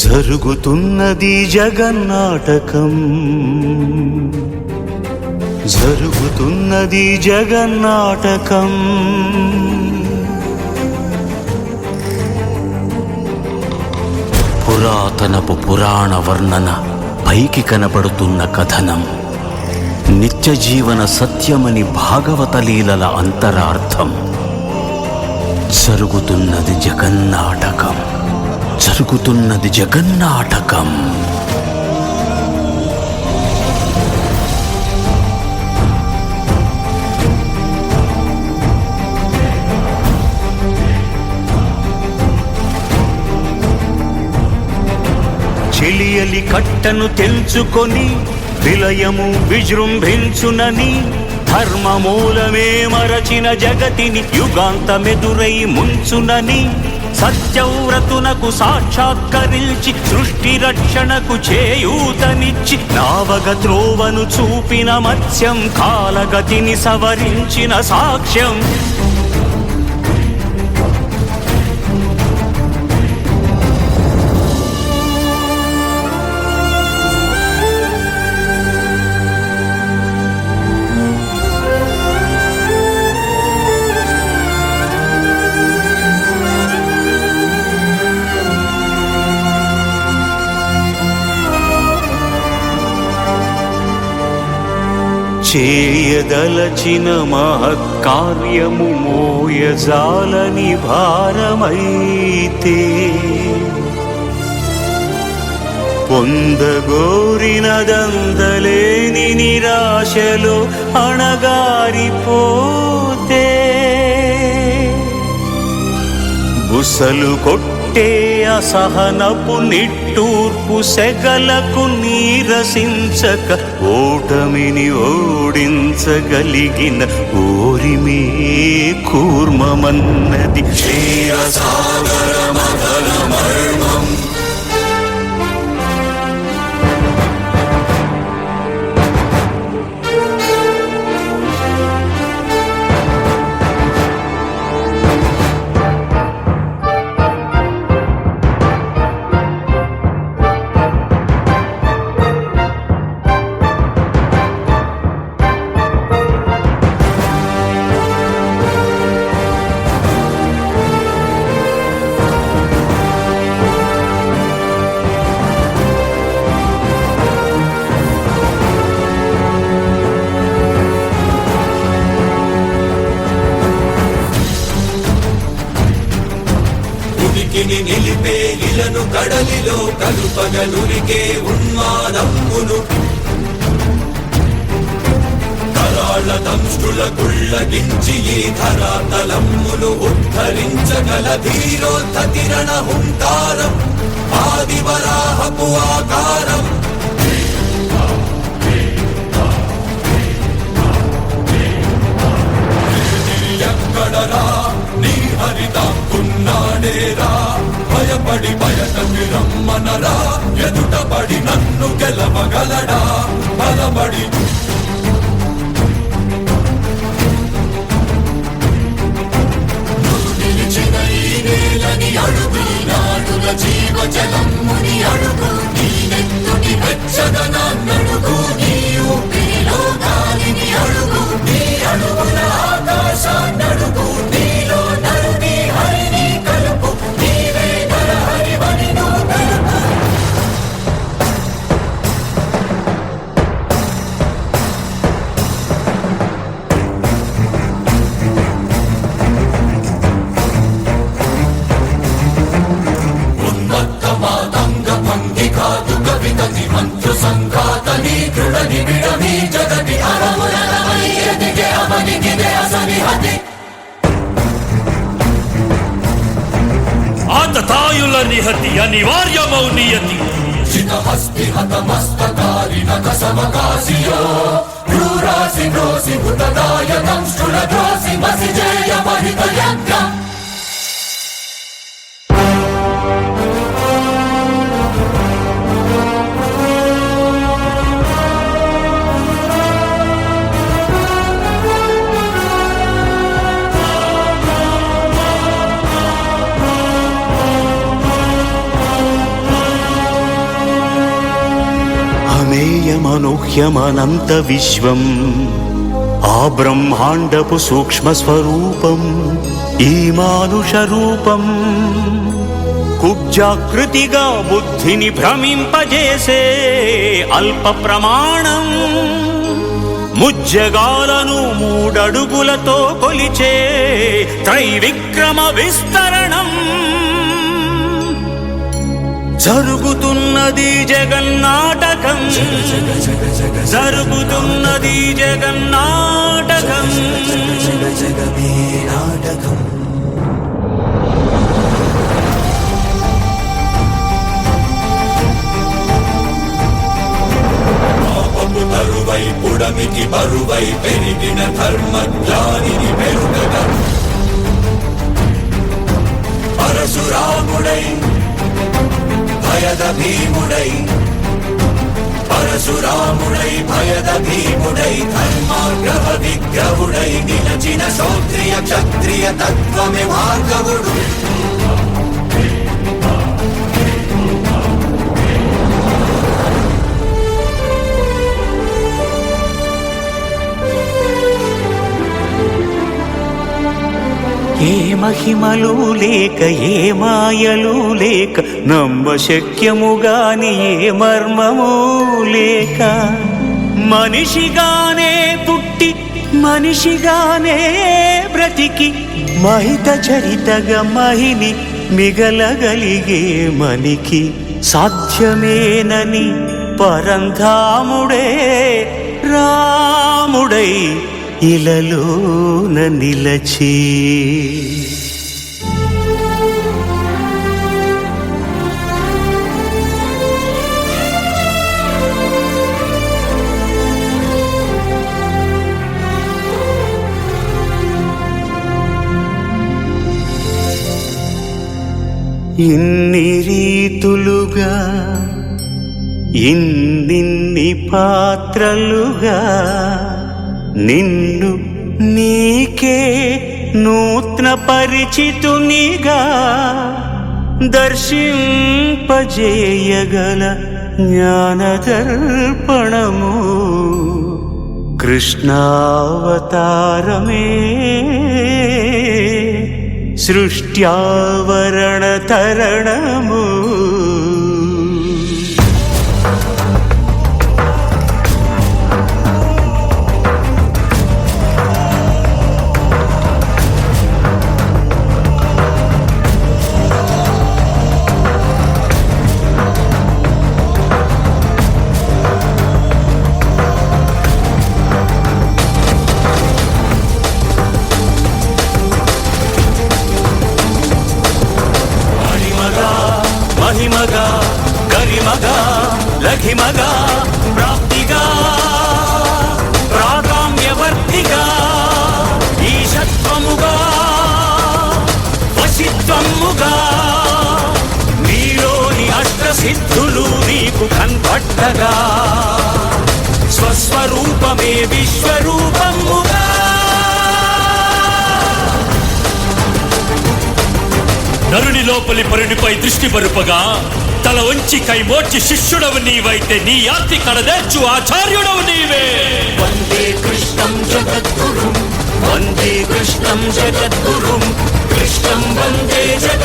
జరుగుతున్నది జగన్నాటకం, జరుగుతున్నది జగన్నాటకం. పురాతనపు పురాణ వర్ణన, పైకి కనబడుతున్న కథనం, నిత్య జీవన సత్యమని భాగవత లీలల అంతరార్థం. జరుగుతున్నది జగన్నాటకం, జరుగుతున్నది జగన్నాటకం. చెలియలి కట్టను తెంచుకొని విలయము విజృంభించునని, ధర్మమూలమే మరచిన జగతిని యుగాంతమెదురై ముంచునని, సత్యవ్రతునకు సాక్షాత్కరించి సృష్టి రక్షణకు చేయూతనిచ్చి నావగ త్రోవను చూపిన మత్స్యం, కాలగతిని సవరించిన సాక్ష్యం. చేయదలచిన మహత్కార్యము మోయజాలని భారమైతే, పొందగోరినదందలేని నిరాశలో అణగారిపోతే, బుసలు కొట్టే అసహనపు నిట్టూర్పు సెగలకు నీరసించక ఓటమిని ఓడించగలిగిన ఓరిమే కూర్మమన్నది క్షీరసాగర మదన మర్మం. నిలిపే ఇలను కడలిలో కలుపగలురికే ఉన్మానమ్మును, కరాళ దంష్టుల గుళ్ళగించి ఈ ధరాతలమ్మును ఉద్ధరించగల ధీరోద్ధతిరణ హుంకారం, ఆదివరాహపు ఆకారం. ఎక్కడరా నీ హరితాకున్నాడేరా, భయపడి బయటకి రమ్మనరా, ఎదుటపడి నన్ను గెలవగలడా బలపడి. నిలిచిన ఈ నేలని అడుగు, నాడుల జీవ జలమ్ముని అడుగు, నీ నెత్తుని వెచ్చదనాన్నడుగు, నీ ఊపిరిలో గాలిని అడుగు, నీ అడుగుల ఆకాశాన్నడుగు, నీలో నరుని హరిని కలుపు, నీవే నరహరివని నువ్వు తెలుపు. ఉన్మత్త మాతంగ భంగి కాదు కవితని మంత్ర సంఘాతని దృఢని విడమి జగతి అరమురమై ఎదిగే అవనికిదే అసనిహతి. ఆతతాయుల నిహతి అనివార్యమౌ నియతి, చితహస్తి హతమస్తకారిణ కసమకాసియో, క్రూరాసి క్రోసి భుతదాయకం స్థుల ద్రోసి మసిజేయ మహిత యజ్ఞం. అనూహ్యమనంత విశ్వం ఆ బ్రహ్మాండపు సూక్ష్మ స్వరూపం ఈ మానుష రూపం కుబ్జాకృతిగా బుద్ధిని భ్రమింపజేసే అల్ప ప్రమాణం ముజ్జగాలను మూడడుగులతో కొలిచే త్రైవిక్రమ విస్తరణం జరుగుతున్నది జగన్నాటకం జరుగుతున్నది జగన్నాటకం తరువై పుడమికి బరువై పెరిగిన ధర్మజ్ఞానిని పెరుగగా పరశురాముడై భయద భీముడై పరశురాముడై భయద భీముడై ధర్మాగ్రహ విగ్రహుడై నిలచిన క్షౌత్రియ క్షత్రియ తత్వమే భార్గవుడు ఏ మహిమలు లేక ఏ మాయలు లేక నమ్మశక్యముగాని ఏ మర్మము లేక మనిషిగానే పుట్టి మనిషిగానే బ్రతికి మహిత చరితగా మహిని మిగలగలిగే మనికి సాధ్యమేనని పరంధాముడే రాముడై ఇలలోన నిలచి ఇన్ని రీతులుగా ఇన్నిన్ని పాత్రలుగా నిన్ను నీకే నూత్న పరిచితునిగా దర్శింపజేయగల జ్ఞానదర్పణము కృష్ణావతారమే సృష్ట్యావరణ తరణము మహిమగా గరిమగా లఘిమగా ప్రాప్తిగా ప్రాగామ్యవర్తిగా ఈశత్వముగా వశిత్వముగా నీలోని అష్టసిద్ధులు నీకు కన్పట్టగా స్వస్వరూపమే విశ్వరూపముగా నరుని లోపలి పరునిపై దృష్టి పరుపగా తల వంచి కైమోర్చి శిష్యుడవు నీవైతే నీ యాత్రి కడదేర్చు ఆచార్యుడవు నీవే వందే కృష్ణం జగద్గురుం వందే కృష్ణం జగద్గురుం కృష్ణం వందే జగద్గురుం